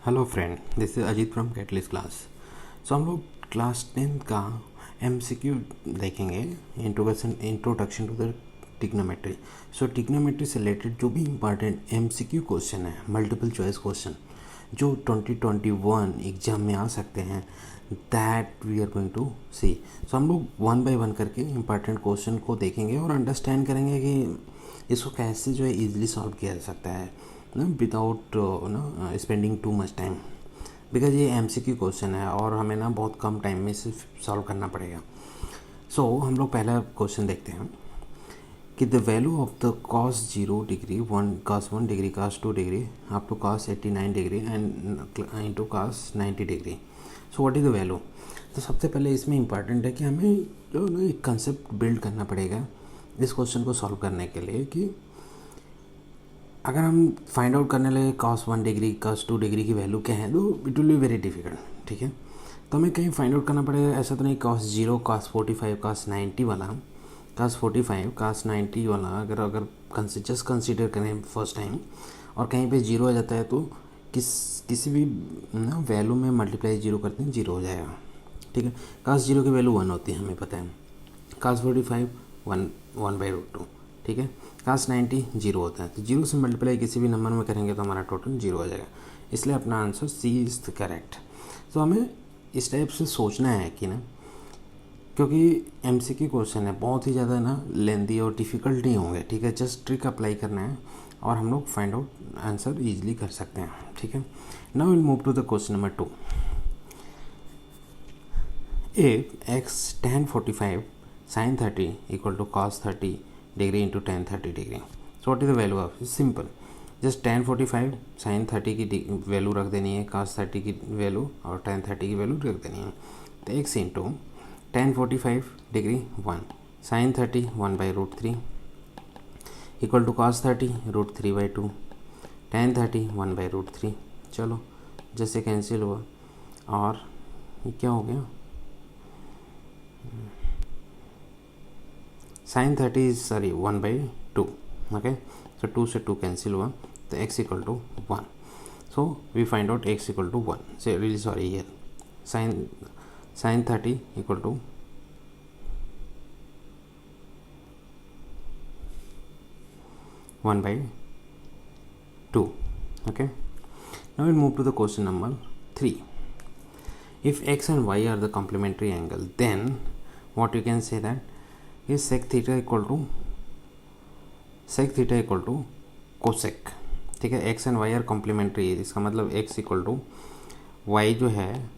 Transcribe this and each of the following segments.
Hello friend, this is Ajit from catalyst class. So हम लोग class 10 का एमसीक्यू देखेंगे, introduction to the trigonometry. So trigonometry से related जो भी इंपॉर्टेंट एमसीक्यू क्वेश्चन है, मल्टीपल चॉइस क्वेश्चन जो 2021 एग्जाम में आ सकते हैं, that we are going to see. So हम लोग वन बाय वन करके इंपॉर्टेंट क्वेश्चन को देखेंगे और अंडरस्टैंड करेंगे कि इसको कैसे जो है ईजिली सॉल्व किया जा सकता है ना, विदाउट ना spending too much time, because ये एमसीक्यू क्वेश्चन है और हमें ना बहुत कम टाइम में सिर्फ सॉल्व करना पड़ेगा। सो हम लोग पहला क्वेश्चन देखते हैं कि the value of the cos 0 degree, cos 1 degree, cos 2 degree up to cos 89 degree and into cos 90 degree. So what is the value? तो सबसे पहले इसमें इंपॉर्टेंट है कि हमें जो ना एक कंसेप्ट बिल्ड करना पड़ेगा इस क्वेश्चन को सॉल्व करने के लिए, कि अगर हम फाइंड आउट करने लगे cos 1 डिग्री, cos 2 डिग्री की वैल्यू क्या है, तो it will be very difficult. ठीक है, तो हमें कहीं फाइंड आउट करना पड़ेगा। ऐसा तो नहीं cos 0, cos 45, cos 90 वाला, cos 45, cos 90 वाला अगर जस्ट कंसिडर करें फर्स्ट टाइम और कहीं पे जीरो आ जाता है तो किसी भी ना वैल्यू में मल्टीप्लाई जीरो करते हैं, जीरो हो जाएगा। ठीक है, cos 0 की वैल्यू 1 होती है, हमें पता है। cos 45 1/√2। ठीक है, cos 90 जीरो होता है, तो जीरो से मल्टीप्लाई किसी भी नंबर में करेंगे तो हमारा टोटल जीरो हो जाएगा। इसलिए अपना answer C is the correct. तो हमें इस टाइप से सोचना है कि ना, क्योंकि एमसीक्यू क्वेश्चन है, बहुत ही ज़्यादा ना लेंदी और डिफ़िकल्ट नहीं होंगे। ठीक है, जस्ट ट्रिक अप्लाई करना है और हम लोग फाइंड आउट आंसर ईजिली कर सकते हैं। ठीक है, now will move to the question number 2। If x tan 45 sin 30 equal to cos 30 degree into tan 30 degree, so what is the value of? Simple, just tan 45 sin 30 की value रख देनी है, cos 30 की वैल्यू और tan 30 की value रख देनी है। तो x into tan 45 degree 1, sin 30 1/√3 equal to cos 30 √3/2, tan 30 1/√3। चलो जैसे कैंसिल हुआ और ये क्या हो गया, sin 30 इज 1/2। ओके, सो 2 से 2 कैंसिल हुआ तो x equal to 1। So we find out x equal to 1। So really sorry, here sin 30 equal to 1/2। okay, now we'll move to the question number 3. If x and y are the complementary angle, then what you can say that is sec theta equal to cosec। ठीक है, x एंड y are complementary है, इसका मतलब x equal to y जो है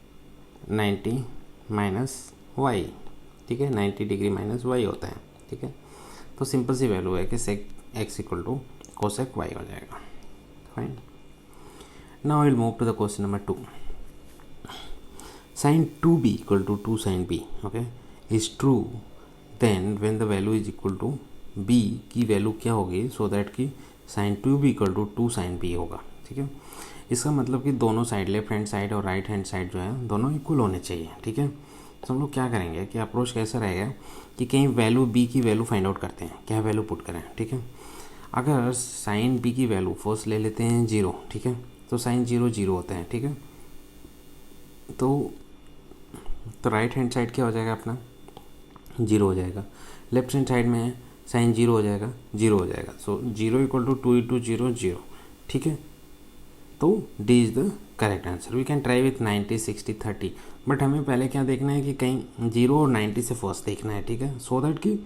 90 minus Y. ठीक है, 90 डिग्री माइनस वाई होता है। ठीक है, तो सिंपल सी वैल्यू है कि sec x equal to cosec y हो जाएगा। Fine, now I will move to the question number 2। sin 2b equal to 2 sin b, okay, is true then when the value is equal to b की value क्या होगी, so that कि sin 2b equal to 2 sin b होगा। ठीक है, इसका मतलब कि दोनों साइड, लेफ्ट हैंड साइड और राइट हैंड साइड जो है दोनों इक्वल होने चाहिए। ठीक है, तो हम लोग क्या करेंगे कि अप्रोच कैसा रहेगा कि कहीं वैल्यू b की वैल्यू फाइंड आउट करते हैं, क्या वैल्यू पुट करें। ठीक है, अगर sin b की वैल्यू फर्स्ट ले लेते हैं 0। ठीक है, तो sin 0 0 होता है। ठीक है, तो राइट हैंड साइड क्या हो जाएगा अपना, 0 हो जाएगा। लेफ्ट हैंड साइड में साइन 0 हो जाएगा, 0 हो जाएगा। So 0 equal to 2 into 0 0। ठीक है, तो D is the correct answer. We can try with 90 60 30, but हमें पहले क्या देखना है कि कहीं 0 और 90 से फर्स्ट देखना है। ठीक है, सो दैट कि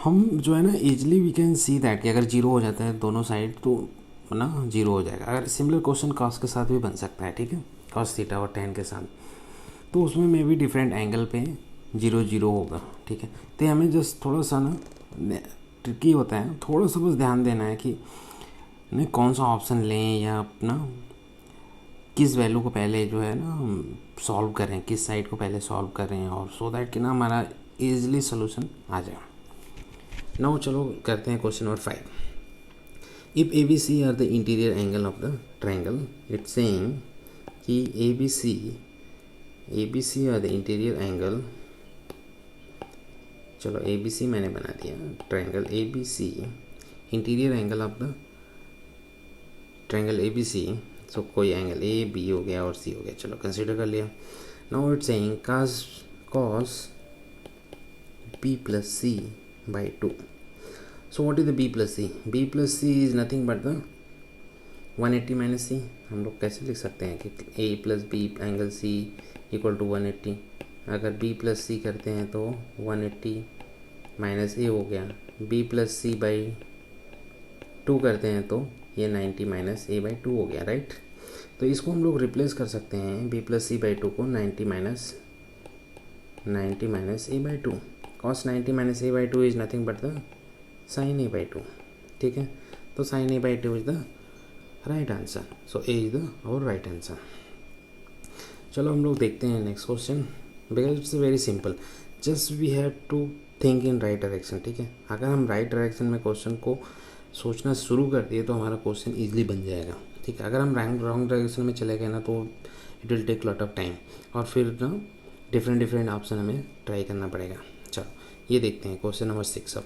हम जो है ना easily we can see that कि अगर 0 हो जाता है दोनों साइड तो ना 0 हो जाएगा। अगर सिमिलर क्वेश्चन कॉस के साथ भी बन सकता है। ठीक है, कॉस थीटा और tan के साथ, तो उसमें मे भी डिफरेंट एंगल पे 0 0 होगा। ठीक है, तो हमें जस्ट थोड़ा सा ना ट्रिकी होता है, थोड़ा सा बस ध्यान देना है कि नहीं कौन सा ऑप्शन लें या अपना किस वैल्यू को पहले जो है ना सॉल्व करें, किस साइड को पहले सॉल्व करें, और सो दैट कि ना हमारा ईजिली सोल्यूशन आ जाए। नाउ चलो करते हैं question number 5। If A B C are the interior angle of the triangle, it's saying कि A B C are the interior angle. चलो ए बी सी मैंने बना दिया, triangle A B C, interior angle of the triangle A B C. So कोई angle A B हो गया और सी हो गया, चलो कंसिडर कर लिया. Now it's saying cos b plus c by 2. So what is the b plus c? b plus c is nothing but the 180 minus c. हम लोग कैसे लिख सकते हैं कि a plus b angle c equal to 180. अगर b plus c करते हैं तो 180 माइनस a हो गया. b plus c बाई 2 करते हैं तो ये 90 माइनस a बाई 2 हो गया, राइट. तो इसको हम लोग रिप्लेस कर सकते हैं b प्लस सी बाई 2 को 90 minus a by 2. Cos 90 minus a by 2 is nothing but the sine a by 2. ठीक है, तो sine a by 2 is the right answer. So a is the our right answer. चलो हम लोग देखते हैं next question, because it's very simple. Just we have to think in right direction. ठीक है, अगर हम राइट डायरेक्शन में क्वेश्चन को सोचना शुरू कर दिए तो हमारा क्वेश्चन ईजिली बन जाएगा. ठीक है, अगर हम रॉन्ग डायरेक्शन में चले गए ना तो it will take lot of time और फिर ना डिफरेंट ऑप्शन हमें ट्राई करना पड़ेगा. चलो ये देखते हैं क्वेश्चन नंबर 6. अब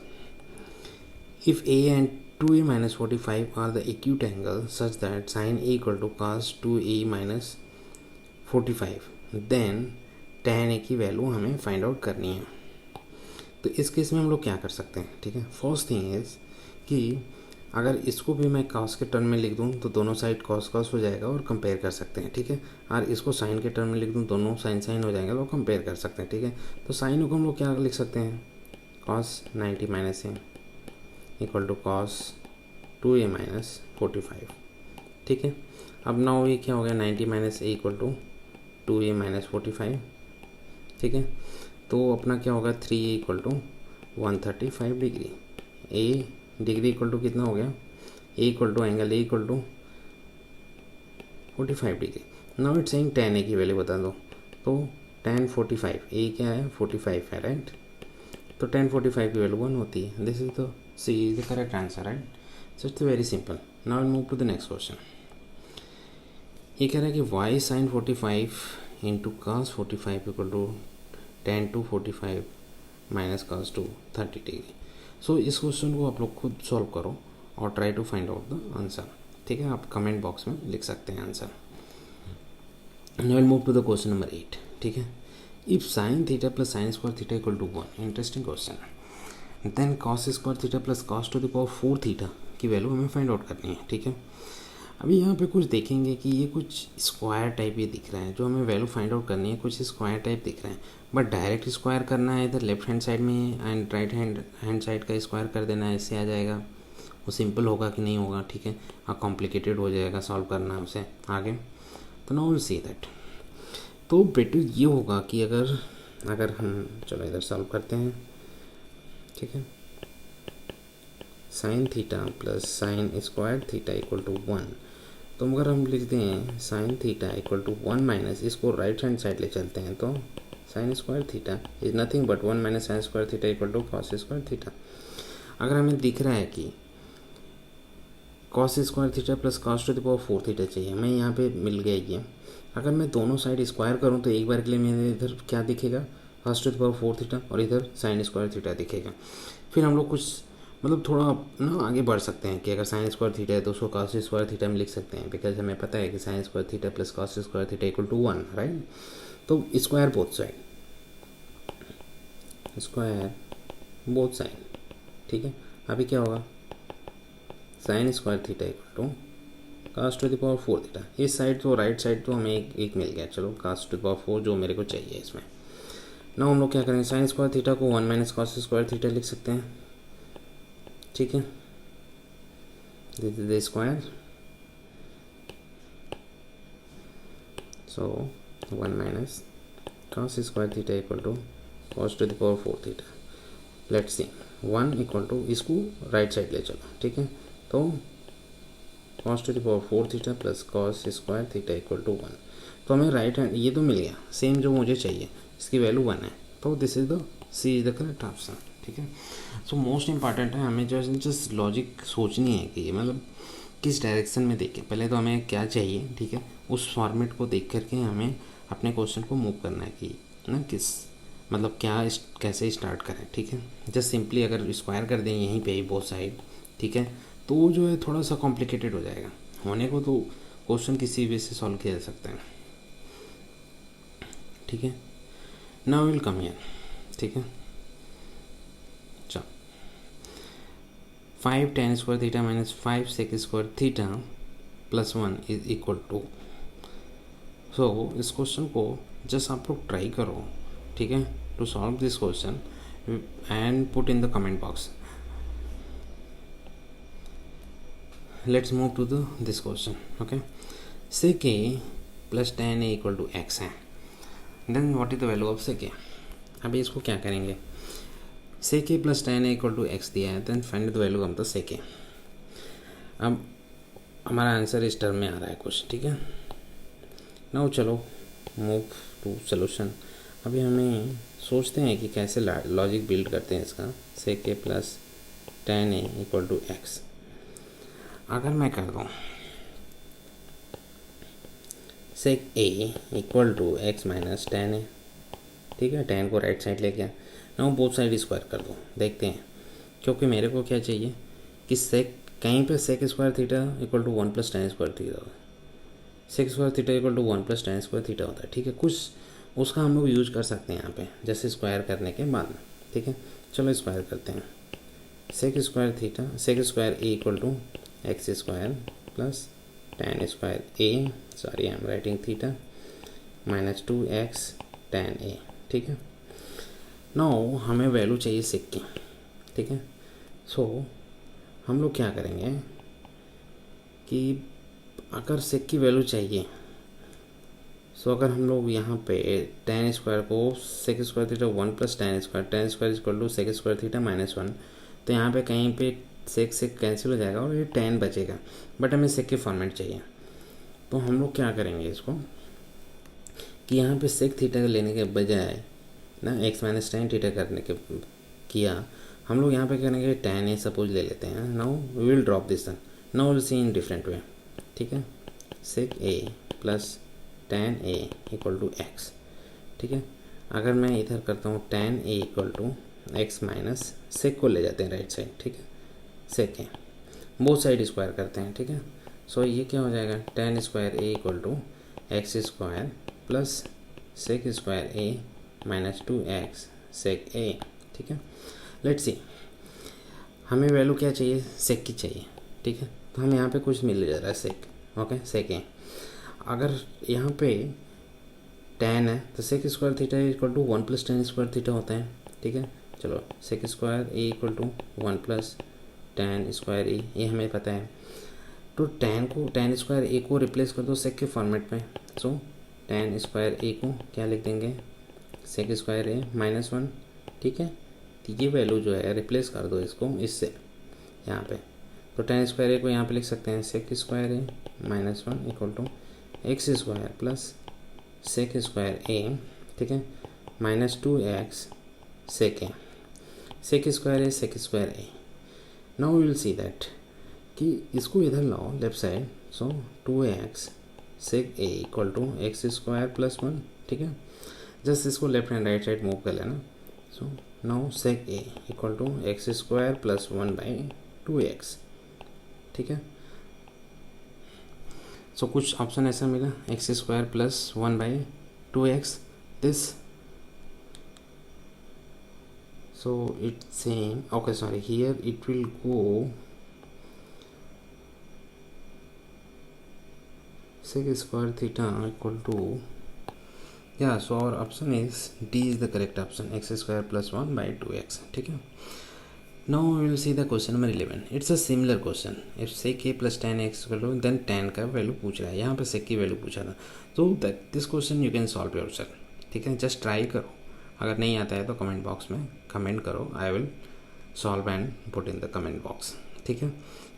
if A and 2a minus 45 are the acute angle such that sine A equal to cos 2a minus 45, then tan a की वैल्यू हमें फाइंड आउट करनी है. तो इस केस में हम लोग क्या कर सकते हैं. ठीक है, फर्स्ट थिंग इज़ कि अगर इसको भी मैं कॉस के टर्म में लिख दूं तो दोनों साइड कॉस हो जाएगा और कंपेयर कर सकते हैं. ठीक है, और इसको साइन के टर्म में लिख दूं दोनों साइन हो जाएंगे और कंपेयर कर सकते हैं. ठीक है, तो साइन को हम लोग क्या लिख सकते हैं, cos 90 minus A equal to cos 2a minus 45. ठीक है, अब नाउ ये क्या हो गया, 90 minus A equal to 2a minus 45. ठीक है, तो अपना क्या होगा, 3a equal to 135 degree. A degree equal to कितना हो गया, A equal to angle A equal to 45 degree. Now it's saying tan a की वैल्यू बता दो. तो tan 45, ए क्या है 45 है, राइट. तो tan 45 की वैल्यू 1 होती है. This is the C is the correct answer, right. So it's very simple. Now will move to the next question. ये कह रहा है कि y sin 45 into cos 45 equal to tan 245 minus cos 2 30 degree. So इस question को आप लोग खुद सॉल्व करो और try to find out the answer. ठीक है, आप कमेंट बॉक्स में लिख सकते हैं answer. Now will move to the question number 8. ठीक है, if sine theta plus sine square theta equal to 1, interesting question. Then cos square theta plus cos to the power 4 theta की value हमें find out करनी है. ठीक है, अभी यहाँ पे कुछ देखेंगे कि ये कुछ स्क्वायर टाइप ये दिख रहा है, जो हमें वैल्यू फाइंड आउट करनी है कुछ स्क्वायर टाइप दिख रहा है. बट डायरेक्ट स्क्वायर करना है इधर लेफ्ट हैंड साइड में एंड राइट हैंड साइड का स्क्वायर कर देना है, इससे आ जाएगा. वो सिंपल होगा कि नहीं होगा, ठीक है, और कॉम्प्लिकेटेड हो जाएगा सॉल्व करना उसे आगे. तो नाउ विल सी दैट. तो बेटर ये होगा कि अगर हम चलो इधर सॉल्व करते हैं. ठीक है, sine theta plus sine square theta equal to 1. तो अगर हम लिख दें sine theta equal to 1 minus, इसको राइट हैंड साइड ले चलते हैं तो sine square theta is nothing but 1 minus sine square theta equal to cos square theta. अगर हमें दिख रहा है कि cos square theta plus cos to the power 4 theta चाहिए, हमें यहाँ पे मिल गया ये. अगर मैं दोनों साइड स्क्वायर करूँ तो एक बार के लिए मेरे इधर क्या दिखेगा, cos to the power 4 theta और इधर साइन स्क्वायर थीटा दिखेगा. फिर हम लोग कुछ मतलब थोड़ा ना आगे बढ़ सकते हैं कि अगर साइन स्क्वायर थीटा है तो उसको कॉस स्क्वायर थीटा में लिख सकते हैं, बिकॉज हमें पता है कि sine square theta plus cos square theta equal to 1, right. तो square both side, square both side. ठीक है, अभी क्या होगा, sine square theta equal to cos to the power 4 theta. इस साइड तो राइट साइड तो हमें एक मिल गया, चलो कॉस टू द पावर 4 जो मेरे को चाहिए इसमें. ना हम लोग क्या करेंगे, साइन स्क्वायर थीटा को 1 माइनस कॉस स्क्वायर थीटा लिख सकते हैं. ठीक है, this is the square. So 1 minus cos square theta equal to cos to the power 4 theta. Let's see 1 equal to, इसको राइट साइड ले चलो. ठीक है, तो cos to the power 4 theta plus cos square theta equal to 1. तो हमें right hand ये तो मिल गया सेम जो मुझे चाहिए, इसकी वैल्यू 1 है. तो this is the C is the correct option. ठीक है, सो मोस्ट इंपॉर्टेंट है हमें जस्ट लॉजिक सोचनी है कि मतलब किस डायरेक्शन में देखें. पहले तो हमें क्या चाहिए, ठीक है, उस फॉर्मेट को देख करके हमें अपने क्वेश्चन को मूव करना है कि ना किस मतलब कैसे स्टार्ट करें. ठीक है, जस्ट सिंपली अगर स्क्वायर कर दें यहीं पे ही बोथ साइड, ठीक है, तो जो है थोड़ा सा कॉम्प्लिकेटेड हो जाएगा. होने को तो क्वेश्चन किसी वे से सॉल्व किया जा सकता है, ठीक है। नाउ विल कम हियर, ठीक है। चलो 5 tan square theta minus 5 sec square theta plus 1 is equal to. So इस क्वेश्चन को जस्ट आप लोग ट्राई करो, ठीक है, to solve this question and put in the comment box. Let's move to this question, okay. sec a plus tan a equal to x है, then what is the value of sec a। अभी इसको क्या करेंगे, sec a plus tan a equal to x दिया है, then find the value of the sec a। अब हमारा answer इस टर्म में आ रहा है क्वेश्चन, ठीक है। नाउ चलो मूव टू सोल्यूशन। अभी हमें सोचते हैं कि कैसे लॉजिक बिल्ड करते हैं इसका। sec a plus tan a equal to x अगर मैं कर दूँ sec a equal to x minus tan a, ठीक है, tan को राइट साइड ले गया। नाउ बोथ साइड स्क्वायर कर दो, देखते हैं, क्योंकि मेरे को क्या चाहिए कि sec कहीं पे sec square theta equal to 1 plus tan square theta होता है, sec square theta equal to 1 plus tan square theta होता है, ठीक है। कुछ उसका हम लोग यूज कर सकते हैं यहाँ पे, जैसे स्क्वायर करने के बाद में, ठीक है। चलो स्क्वायर करते हैं, sec square theta sec square a equal to x square plus tan square a, sorry I am writing theta, minus 2x tan a, ठीक है। नाउ हमें वैल्यू चाहिए sec की, ठीक है। सो हम लोग क्या करेंगे कि अगर sec की वैल्यू चाहिए, सो अगर हम लोग यहाँ पे tan स्क्वायर को sec square theta 1 plus tan square equal to sec square theta minus 1, तो यहाँ पे कहीं पे sec कैंसिल हो जाएगा और ये tan बचेगा, बट हमें sec के फॉर्मेट चाहिए। तो हम लोग क्या करेंगे इसको कि यहाँ पे sec थीटा लेने के बजाय ना x माइनस tan थीटा करने के किया, हम लोग यहाँ पे करेंगे tan a सपोज ले लेते हैं। Now we will drop this one, now will see in different way, ठीक है। sec a plus tan a equal to x, ठीक है। अगर मैं इधर करता हूँ tan a equal to x minus sec को ले जाते हैं राइट साइड, ठीक है, sec a both side square करते हैं, ठीक है। सो ये क्या हो जाएगा, tan square a equal to x square plus sec square a minus 2x sec a, ठीक है। लेट्स सी, हमें वैल्यू क्या चाहिए, sec की चाहिए, ठीक है। तो हमें यहाँ पे कुछ मिल जा रहा है sec, ओके, sec a। अगर यहाँ पे tan है तो sec square theta equal to 1 plus tan square theta होता है, ठीक है। चलो sec square a equal to 1 plus tan square a, ये हमें पता है। तो tan स्क्वायर a को रिप्लेस कर दो sec के फॉर्मेट में। सो tan स्क्वायर a को क्या लिख देंगे, sec स्क्वायर a माइनस 1, ठीक है। तो ये वैल्यू जो है रिप्लेस कर दो इसको इससे यहाँ पे। तो tan स्क्वायर a को यहाँ पे लिख सकते हैं sec square a minus 1 equal to x square plus sec square a, ठीक है, minus 2x sec a, sec square a sec square a। Now will see that कि इसको इधर लाओ left side, so 2x sec a equal to x square plus 1, ठीक है। Just इसको left and right side move कर लेना। So now sec a equal to x square plus 1 by 2x, ठीक है। सो कुछ ऑप्शन ऐसा मिला, x square plus 1 by 2x, this. So it's saying, okay, sorry, here it will go sec square theta equal to, yeah, so our option is D is the correct option, x square plus 1 by 2x, ठीक है। Now we will see the question number 11. It's a similar question. If sec a plus tan x equal to, then tan का value पूछ रहा है, यहाँ पे sec की value पूछा था। So that this question you can solve yourself, ठीक है। जस्ट ट्राई करो, अगर नहीं आता है तो कमेंट बॉक्स में कमेंट करो, I will solve and put in the comment box, ठीक है।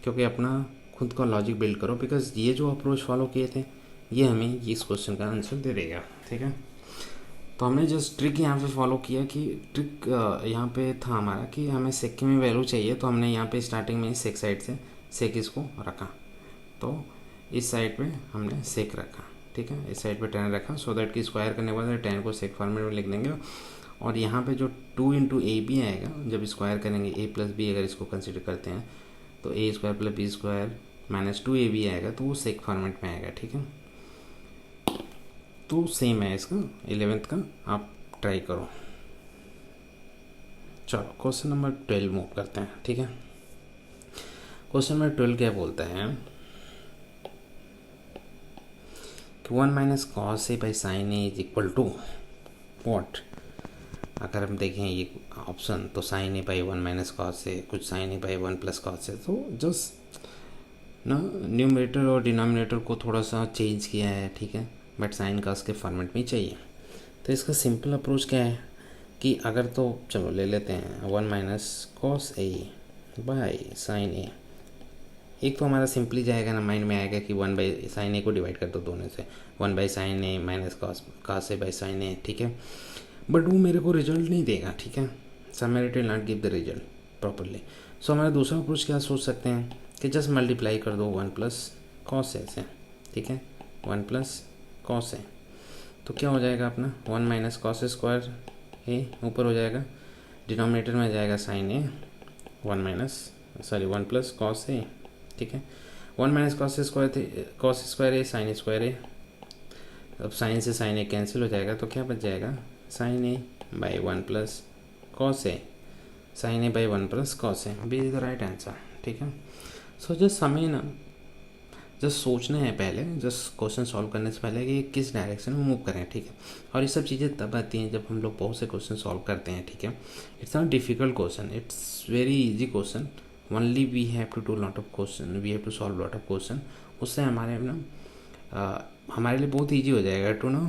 क्योंकि अपना खुद का लॉजिक बिल्ड करो, बिकॉज ये जो अप्रोच फॉलो किए थे ये हमें इस क्वेश्चन का आंसर दे देगा, ठीक है। तो हमने जस्ट ट्रिक यहाँ पे फॉलो किया कि ट्रिक यहाँ पे था हमारा कि हमें सेक में वैल्यू चाहिए, तो हमने यहाँ पे स्टार्टिंग में सेक साइड से सेक इसको रखा, तो इस साइड पे हमने सेक रखा, ठीक है। इस साइड पे tan रखा, सो दैट कि स्क्वायर करने के बाद tan को सेक फॉर्मेट में लिख देंगे। और यहाँ पे जो 2 इंटू ए बी आएगा, जब स्क्वायर करेंगे a प्लस बी, अगर इसको कंसिडर करते हैं तो a square plus B square -2ab आएगा तो वो सेक फॉर्मेट में आएगा, ठीक है। तो सेम है इसका 11th का, आप ट्राई करो। चलो क्वेश्चन नंबर 12 मूव करते हैं, ठीक है। क्वेश्चन नंबर 12 क्या बोलता है कि 1 minus cos A by sine A is equal to what. अगर हम देखें ये ऑप्शन तो sine A by 1 minus cos A, कुछ sine A by 1 plus cos A, तो जस्ट ना न्यूमरेटर और डिनोमिनेटर को थोड़ा सा चेंज किया है, ठीक है, बट साइन कॉस के फॉर्मेट में ही चाहिए। तो इसका सिंपल अप्रोच क्या है कि अगर तो चलो ले लेते हैं 1 minus cos A by sine A. एक तो हमारा सिंपली जाएगा ना, माइंड में आएगा कि 1 बाई साइन ए को डिवाइड कर दो दोनों से, 1 by sine A minus cos A by sine A, ठीक है। बट वो मेरे को रिजल्ट नहीं देगा, ठीक है, somewhere it will not give the result properly. So हमारा दूसरा अप्रोच क्या सोच सकते हैं कि जस्ट मल्टीप्लाई कर दो 1 प्लस कॉस ए से, ठीक है, 1 प्लस कॉस ए। तो क्या हो जाएगा अपना 1 माइनस कॉस स्क्वायर ए ऊपर हो जाएगा, डिनोमिनेटर में जाएगा sine A 1 plus cos A, ठीक है। 1 माइनस कॉस स्क्वायर ए साइन स्क्वायर ए। अब साइन से साइन ए कैंसिल हो जाएगा तो क्या बच जाएगा sine A by 1 plus cos A, sine A by 1 plus cos A, B is the right answer, ठीक है। सो जस्ट हमें ना जस्ट सोचना है पहले, जस्ट क्वेश्चन सॉल्व करने से पहले कि किस डायरेक्शन में मूव करें, ठीक है। और ये सब चीज़ें तब आती हैं जब हम लोग बहुत से क्वेश्चन सॉल्व करते हैं, ठीक है। It's not difficult question, it's very easy question, only we have to do lot of question, we have to solve lot of question. उससे हमारे लिए बहुत ईजी हो जाएगा टू ना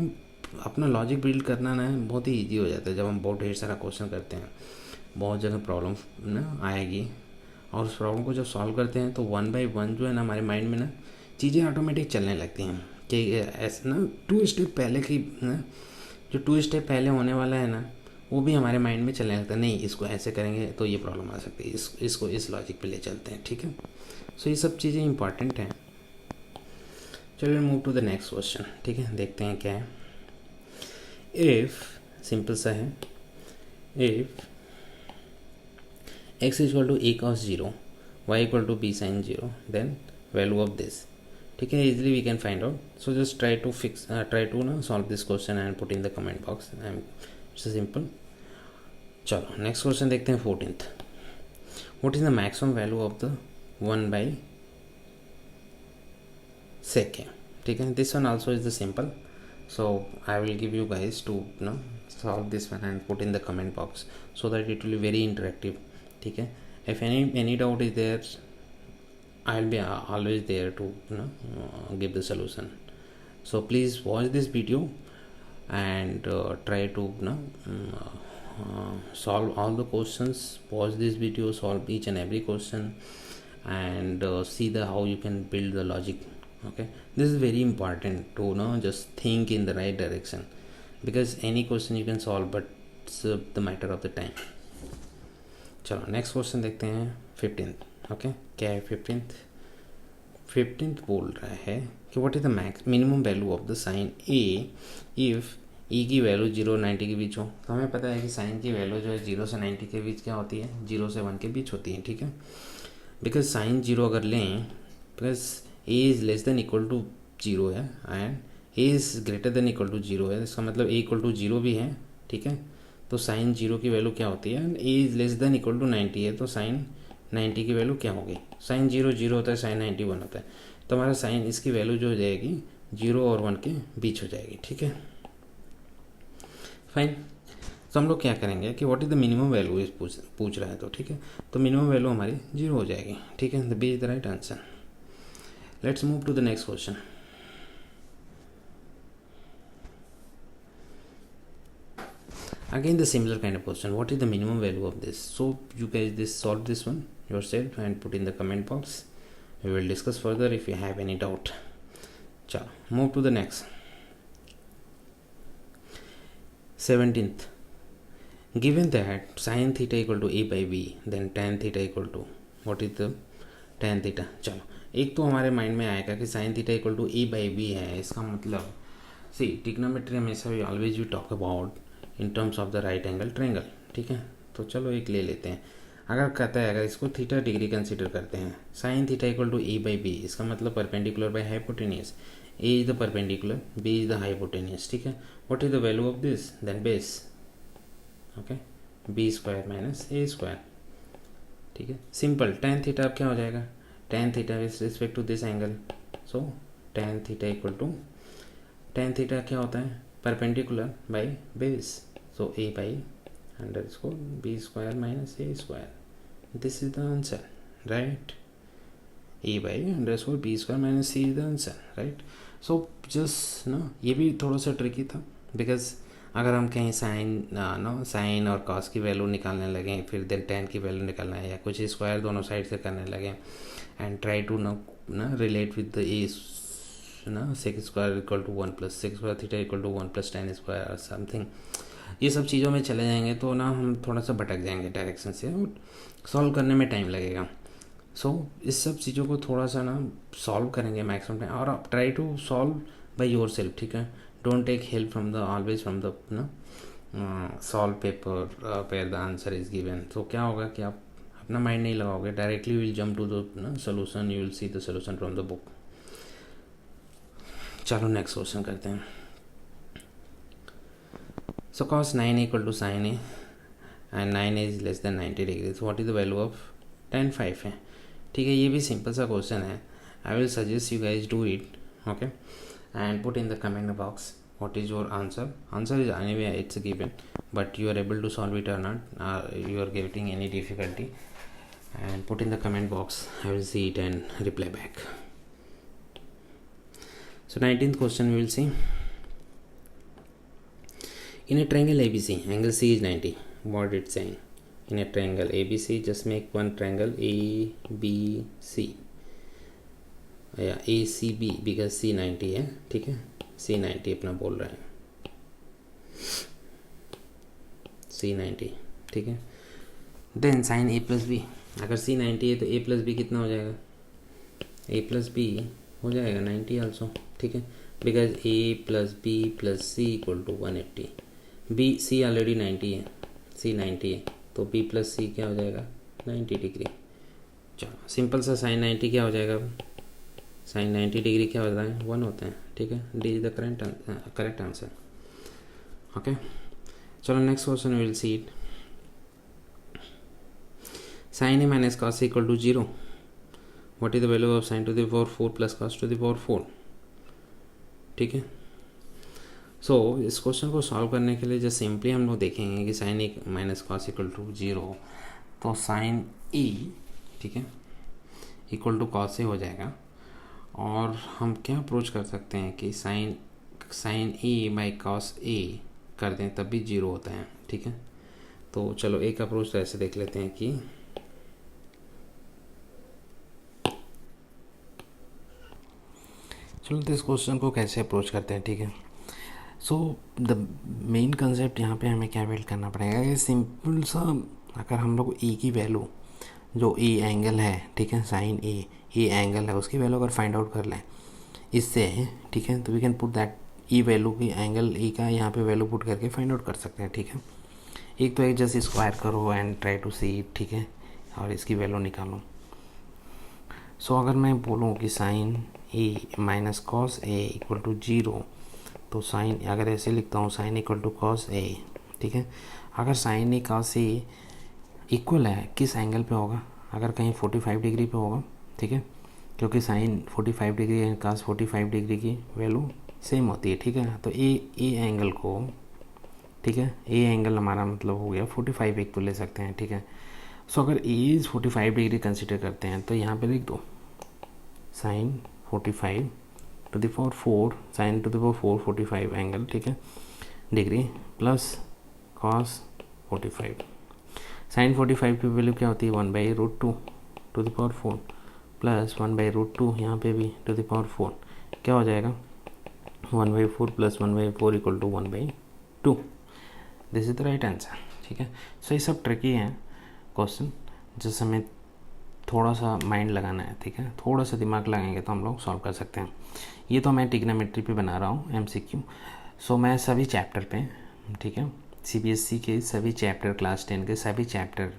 अपना लॉजिक बिल्ड करना ना, बहुत ही ईजी हो जाता है जब हम बहुत ढेर सारा क्वेश्चन करते हैं। बहुत जगह प्रॉब्लम ना आएगी और उस प्रॉब्लम को जब सॉल्व करते हैं तो 1 बाई 1 जो है ना हमारे माइंड में ना चीज़ें ऑटोमेटिक चलने लगती हैं कि ऐसे ना 2 स्टेप पहले की ना, जो 2 स्टेप पहले होने वाला है ना वो भी हमारे माइंड में चलने लगता है, नहीं इसको ऐसे करेंगे तो ये प्रॉब्लम आ सकती है, इसको इस लॉजिक पे ले चलते हैं, ठीक है। सो ये सब चीज़ें इंपॉर्टेंट हैं। चलिए move to the next question, ठीक है, देखते हैं क्या है। इफ़ सिंपल सा है, if x equal to a cos 0, y equal to b sin 0, then value of this, ठीक है, easily we can find out. So just try to ना solve this question and put in the comment box, it's simple. चलो next question देखते हैं 14th। What is the maximum value of the 1 by sec है, ठीक है। This one also is the simple, so I will give you guys to solve this one and put in the comment box so that it will be very interactive, ठीक है। if any doubt is there I'll be always there to give the solution, so please watch this video and try to solve all the questions. Watch this video, solve each and every question and see the how you can build the logic, okay. This is very important to just think in the right direction, because any question you can solve but it's the matter of the time. चलो next question देखते हैं 15th, okay. क्या है 15th बोल रहा है कि what is the max minimum value of the sine A if E की वैल्यू 0 और 90 के बीच हो। तो हमें पता है कि साइन की वैल्यू जो है 0 से 90 के बीच क्या होती है, 0 से 1 के बीच होती है, ठीक है। बिकॉज साइन 0 अगर लें plus A is less than equal to 0 है and A is greater than equal to 0 है, इसका मतलब ए इक्वल टू 0 भी है, ठीक है। तो साइन 0 की वैल्यू क्या होती है, A is less than equal to 90 है, तो साइन 90 की वैल्यू क्या होगी, साइन 0 0 होता है, साइन 90 1 होता है, तो हमारा साइन इसकी वैल्यू जो हो जाएगी 0 और 1 के बीच हो जाएगी, ठीक है, फाइन। तो हम लोग क्या करेंगे कि what is the minimum value इस पूछ रहा है, तो ठीक है, तो मिनिमम वैल्यू हमारी 0 हो जाएगी, ठीक है, the B is the right answer. Let's move to the next question. Again the similar kind of question, what is the minimum value of this? So you guys solve this one yourself and put in the comment box, we will discuss further if you have any doubt. Chalo move to the next 17th. Given that sin theta equal to a by b, then tan theta equal to what is the tan theta? चलो एक तो हमारे mind में आएगा कि sin theta equal to a by b है, इसका मतलब सी ट्रिग्नोमेट्री हमेशा भी always we talk about in terms of the right angle triangle, ठीक है। तो चलो एक ले लेते हैं। अगर कहता है अगर इसको थीटा डिग्री कंसिडर करते हैं, sine theta equal to A by B, इसका मतलब perpendicular by hypotenuse, A is the perpendicular, B is the hypotenuse, ठीक है. What is the value of this, then base, okay, B square minus A square, ठीक है. Simple. Tan theta अब क्या हो जाएगा, tan theta with respect to this angle, so tan theta equal to, tan theta क्या होता है, perpendicular by base, so A by under score B square minus A square. This is the answer, right. A by under score B square minus C is the answer, right. So just ना, ये भी थोड़ा सा tricky था, because अगर हम कहीं sign और कॉस की वैल्यू निकालने लगे, फिर देन टेन की वैल्यू निकालना है, या कुछ स्क्वायर दोनों साइड से करने लगे, एंड ट्राई टू ना relate with the A sec square equal to 1 plus sec square theta equal to 1 plus tan square और समथिंग, ये सब चीज़ों में चले जाएंगे तो ना हम थोड़ा सा भटक जाएंगे डायरेक्शन से, सॉल्व करने में टाइम लगेगा. सो इस सब चीज़ों को थोड़ा सा ना सॉल्व करेंगे मैक्सिमम टाइम, और आप try to solve by yourself, ठीक है. Don't take help from the always from the solve paper where the answer is given. तो क्या होगा कि आप अपना माइंड नहीं लगाओगे, directly will jump to the solution, you will see the solution from the book. चलो नेक्स्ट क्वेश्चन करते हैं. So cos 9 equal to sine A and 9 is less than 90 degree, what is the value of tan 5 है, ठीक है. ये भी simple सा question है. I will suggest you guys do it, okay, and put in the comment box what is your answer. Answer is anyway it's given, but you are able to solve it or not, you are getting any difficulty, and put in the comment box. I will see it and reply back. So 19th question we will see. In a triangle ABC, angle C is 90. What it's saying? In a triangle ABC, just make one triangle ABC. Yeah, ACB because C 90 है, ठीक है. C 90 अपना बोल रहा है, C 90, ठीक है. Then sine A plus B, अगर C 90 है तो A प्लस बी कितना हो जाएगा, A प्लस बी हो जाएगा 90 आल्सो, ठीक है. Because A plus B plus C equal to 180. B C already 90 है, C 90 है, तो B प्लस C क्या हो जाएगा 90 डिग्री. चलो सिंपल सा साइन 90 क्या हो जाएगा, साइन 90 डिग्री क्या होता है 1 होता है, ठीक है. D is the correct answer, okay. चलो next question will see it. Sine A minus cos equal to 0. What is the value of sine to the power 4 plus cos to the power 4, ठीक है. सो इस question को solve करने के लिए just simply हम लोग देखेंगे कि sine A minus cos equal to 0, तो साइन ए, ठीक है, इक्वल टू कॉस ए हो जाएगा. और हम क्या अप्रोच कर सकते हैं कि sine A by cos A कर दें तब भी 0 होता है, ठीक है. तो चलो एक अप्रोच तो ऐसे देख लेते हैं कि चलो इस क्वेश्चन को कैसे अप्रोच करते हैं, ठीक है. सो द मेन कंसेप्ट यहाँ पे हमें क्या बिल्ड करना पड़ेगा कि सिंपल सा, अगर हम लोग ए की वैल्यू जो ए एंगल है, ठीक है, साइन ए एंगल है, उसकी वैल्यू अगर फाइंड आउट कर लें इससे, ठीक है, तो we can put that E value की एंगल ए का यहाँ पे वैल्यू पुट करके फाइंड आउट कर सकते हैं, ठीक है. एक तो एक जस्ट स्क्वायर करो and try to see it, ठीक है, और इसकी वैल्यू निकालो. सो अगर मैं बोलूँ कि sine A minus cos A equal to 0, तो साइन अगर ऐसे लिखता हूँ sine equal to cos A, ठीक है. अगर sine A cos A equal है किस एंगल पे होगा, अगर कहीं 45 डिग्री पे होगा, ठीक है, क्योंकि sine 45 degree and cos 45 degree की वैल्यू सेम होती है, ठीक है. तो ए एंगल को, ठीक है, ए एंगल हमारा मतलब हो गया 45 एक तो ले सकते हैं, ठीक है. सो अगर ए इज 45 डिग्री कंसिडर करते हैं तो यहाँ पे लिख दो sine 45 to the power 4, sine to the power 4 45 angle, ठीक है, डिग्री प्लस कॉस 45. साइन 45 की वैल्यू क्या होती है 1/√2 टू द पावर 4 प्लस 1/√2 यहाँ पे भी टू द पावर 4, क्या हो जाएगा 1/4 plus 1/4 equal to 1/2. This is the right answer, ठीक है. सो ये सब ट्रिकी हैं क्वेश्चन, जिस हमें थोड़ा सा माइंड लगाना है, ठीक है, थोड़ा सा दिमाग लगाएंगे तो हम लोग सॉल्व कर सकते हैं. ये तो मैं ट्रिग्नोमेट्री पे बना रहा हूँ MCQ. सो मैं सभी चैप्टर पे, ठीक है, CBSE के सभी चैप्टर, क्लास 10 के सभी चैप्टर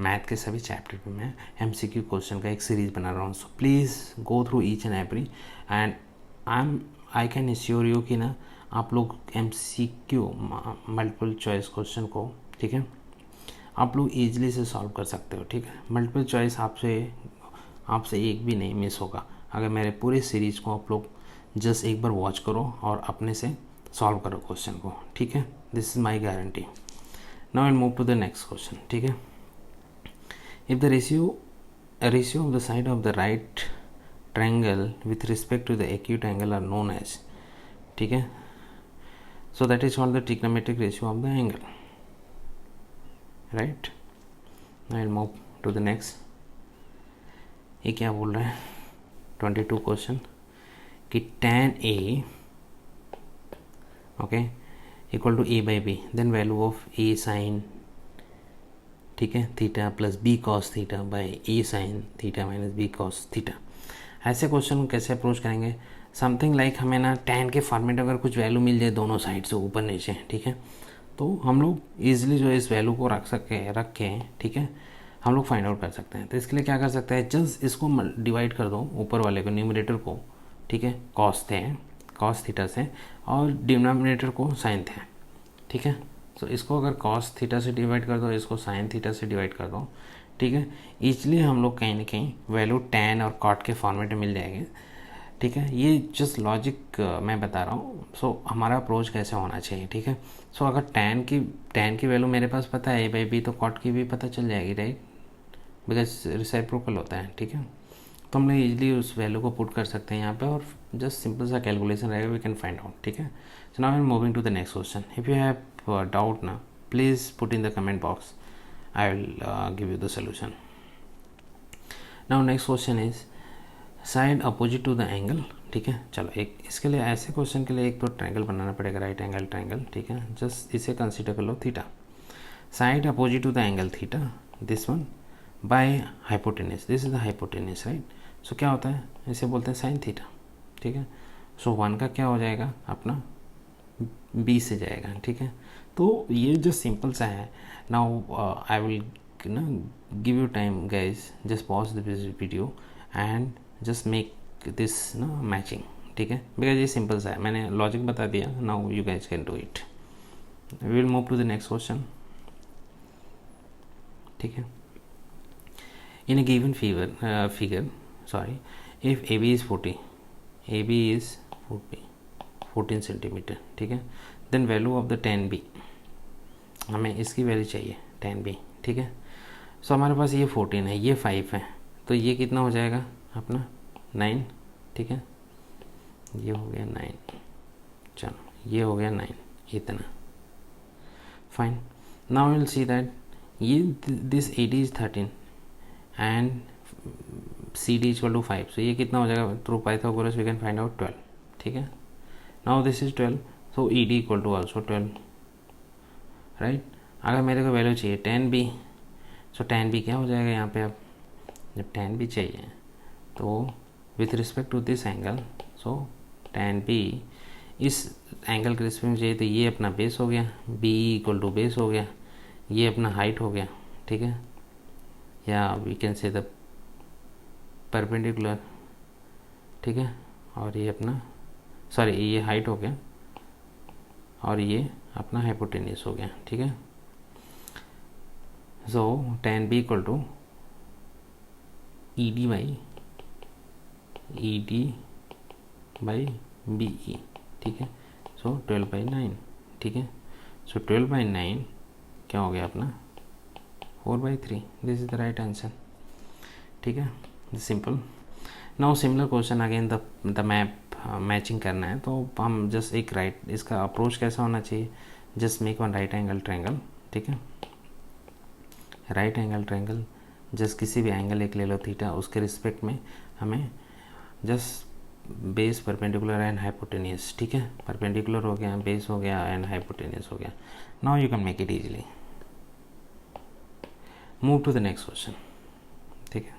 मैथ के सभी चैप्टर पे मैं MCQ क्वेश्चन का एक सीरीज़ बना रहा हूँ. So please go through each and every, and I can assure you कि ना आप लोग MCQ मल्टीपल चॉइस क्वेश्चन को, ठीक है, आप लोग ईजिली से सॉल्व कर सकते हो. ठीक है, मल्टीपल चॉइस आपसे एक भी नहीं मिस होगा अगर मेरे पूरे सीरीज़ को आप लोग जस्ट एक बार वॉच करो और अपने से सॉल्व करो क्वेश्चन को. ठीक है, this is my guarantee. Now I move to the next question. ठीक है, if the ratio of the side of the right triangle with respect to the acute angle are known as, ठीक है, so that is called the trigonometric ratio of the angle. Right, I will move to the next. ये क्या बोल रहा है 22 question कि tan A, okay, equal to A by B, then value of A sine, ठीक है, theta plus B cos theta by A sine theta minus B cos theta. ऐसे question कैसे अप्रोच करेंगे? समथिंग लाइक हमें ना tan के format अगर कुछ वैल्यू मिल जाए दोनों साइड से ऊपर नीचे, ठीक है, तो हम लोग ईजिली जो है इस वैल्यू को रख के, ठीक है, हम लोग फाइंड आउट कर सकते हैं. तो इसके लिए क्या कर सकते हैं, जस्ट इसको डिवाइड कर दो ऊपर वाले को, न्यूमरेटर को, ठीक है, कॉस थीटा से, और डिनोमिनेटर को साइन थे. ठीक है, तो इसको अगर कॉस थीटा से डिवाइड कर दो, इसको साइन थीटा से डिवाइड कर दो. ठीक है, इसलिए हम लोग कहीं ना कहीं वैल्यू टैन और कॉट के फॉर्मेट में मिल जाएंगे. ठीक है, ये जस्ट लॉजिक मैं बता रहा हूँ. सो हमारा अप्रोच कैसे होना चाहिए. ठीक है, सो अगर टैन की वैल्यू मेरे पास पता है A बाई बी, तो कॉट की भी पता चल जाएगी, राइट, बिकॉज रिसाइप्रोकल होता है. ठीक है, तो हम लोग ईजिली उस वैल्यू को पुट कर सकते हैं यहाँ पे, और जस्ट सिंपल सा कैलकुलेशन रहेगा, वी कैन फाइंड आउट. ठीक है, so now I am moving to the next question. If you have doubt ना, please put in the comment box, I will give you the solution. Now next question is side opposite to the angle. ठीक है, चलो एक इसके लिए, ऐसे question के लिए एक तो ट्रायंगल बनाना पड़ेगा, राइट एंगल ट्रायंगल. ठीक है, जस्ट इसे कंसिडर कर लो theta. Side opposite to the angle theta, this one, by hypotenuse, this is the hypotenuse, right. सो क्या होता है, इसे बोलते हैं साइन थीटा. ठीक है, सो 1 का क्या हो जाएगा अपना B से जाएगा. ठीक है, तो ये जो सिंपल सा है. नाउ आई विल ना give you time guys, just pause this video and just make this ना मैचिंग. ठीक है, बिकॉज ये सिंपल सा है, मैंने लॉजिक बता दिया. Now you guys can do it. We will move to the next question. ठीक है, in a given figure, sorry, if AB is 40, AB is 14 centimetre. ठीक है, then value of the tan B, हमें इसकी value चाहिए tan B. ठीक है, सो हमारे पास ये 14 है, ये 5 है, तो ये कितना हो जाएगा अपना 9. ठीक है, ये हो गया 9, चलो ये हो गया 9, इतना fine. Now will see that ये this AD is 13 and CD equal to 5, सो ये कितना हो जाएगा, through Pythagoras we can find out 12. ठीक है, now this is 12, so ED equal to also 12, right. अगर मेरे को वैल्यू चाहिए tan B, सो tan B क्या हो जाएगा यहाँ पे, अब जब tan B चाहिए तो with respect to this angle, so tan B इस एंगल के रिस्पेक्ट में चाहिए, तो ये अपना बेस हो गया, B इक्वल टू बेस हो गया, ये अपना हाइट हो गया. ठीक है, या we can say the perpendicular. ठीक है, और ये अपना, सॉरी, ये हाइट हो गया और ये अपना हाइपोटेन्यूस हो गया. ठीक है, so tan B equal to ED by BE. ठीक है, सो 12/9. ठीक है, सो 12/9 क्या हो गया अपना 4/3. This is the right answer. ठीक है, simple. Now similar question again, the map matching करना है, तो हम जस्ट एक राइट, इसका अप्रोच कैसा होना चाहिए, just make one right angle triangle. ठीक है, राइट एंगल ट्रायंगल, जस्ट किसी भी एंगल एक ले लो थीटा, उसके रिस्पेक्ट में हमें just base perpendicular and hypotenuse. ठीक है, परपेंडिकुलर हो गया, बेस हो गया एंड हाइपोटेनियस हो गया. Now you can make it easily. Move to the next question. ठीक है,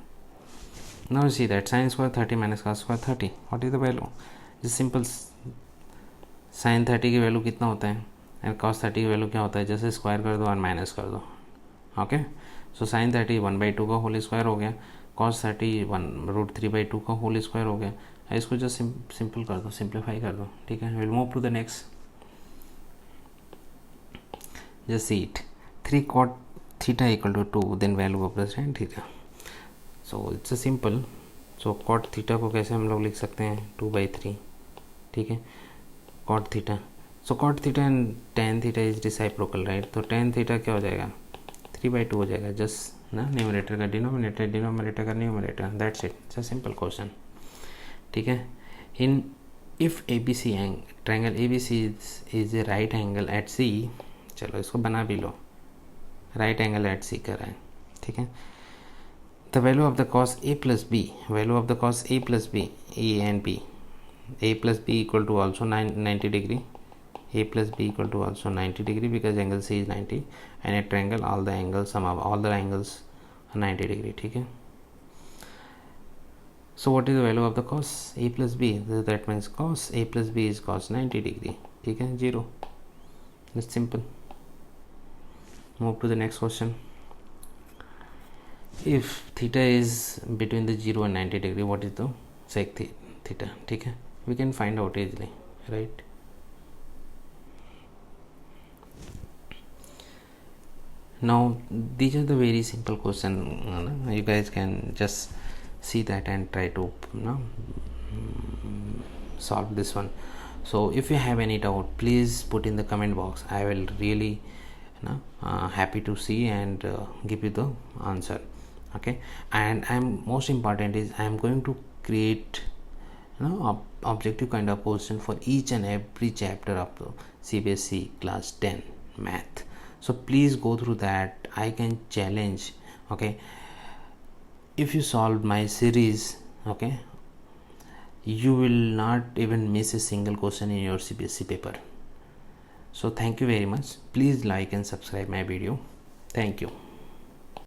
now see that sine square 30 minus cos square 30, what is the value. Just simple, sine 30 की वैल्यू कितना होता है एंड cos 30 की value क्या होता है, जैसे स्क्वायर कर दो और माइनस कर दो. ओके, सो साइन 30 1/2 का होल स्क्वायर हो गया, कॉस 30 1√3/2 का होल स्क्वायर हो गया। इसको जस्ट सिंपल कर दो, सिंप्लीफाई कर दो, ठीक है। Will move to the next. Just see it, 3 cot थीटा equal to 2, then value of the sin थीटा। So it's a simple. So cot theta को कैसे हम लोग लिख सकते हैं, 2/3, ठीक है, cot theta. So cot theta and tan theta is reciprocal, right. तो टेन थीटा क्या हो जाएगा, 3/2 हो जाएगा, जस्ट ना न्यूमरेटर का डिनोमिनेटर, डिनोमिनेटर का numerator, that's it, it's a simple question, ठीक है। In if A B C triangle A B C is a right angle at C, चलो इसको बना भी लो, राइट एंगल एट सी कर रहा है, ठीक है। The value of the cos A plus B, value of the cos A plus B, A and B, a plus b equal to also 90 degree, a plus b equal to also 90 degree because angle C is 90 and a triangle all the angles sum of all the angles are 90 degree, ठीक है। So what is the value of the cos a plus b, that means cos a plus b is cos 90 degree, ठीक है, 0, that's simple। Move to the next question। if theta is between the 0 and 90 degree, what is the sec theta, ठीक है, we can find out easily, right। now these are the very simple question, you guys can just see that and try to solve this one। so if you have any doubt, please put in the comment box, I will really happy to see and give you the answer, okay। and I'm most important is I am going to create objective kind of question for each and every chapter of the CBSE class 10 math। so please go through that, I can challenge, okay, if you solve my series, okay, you will not even miss a single question in your CBSE paper। so thank you very much, please like and subscribe my video, thank you।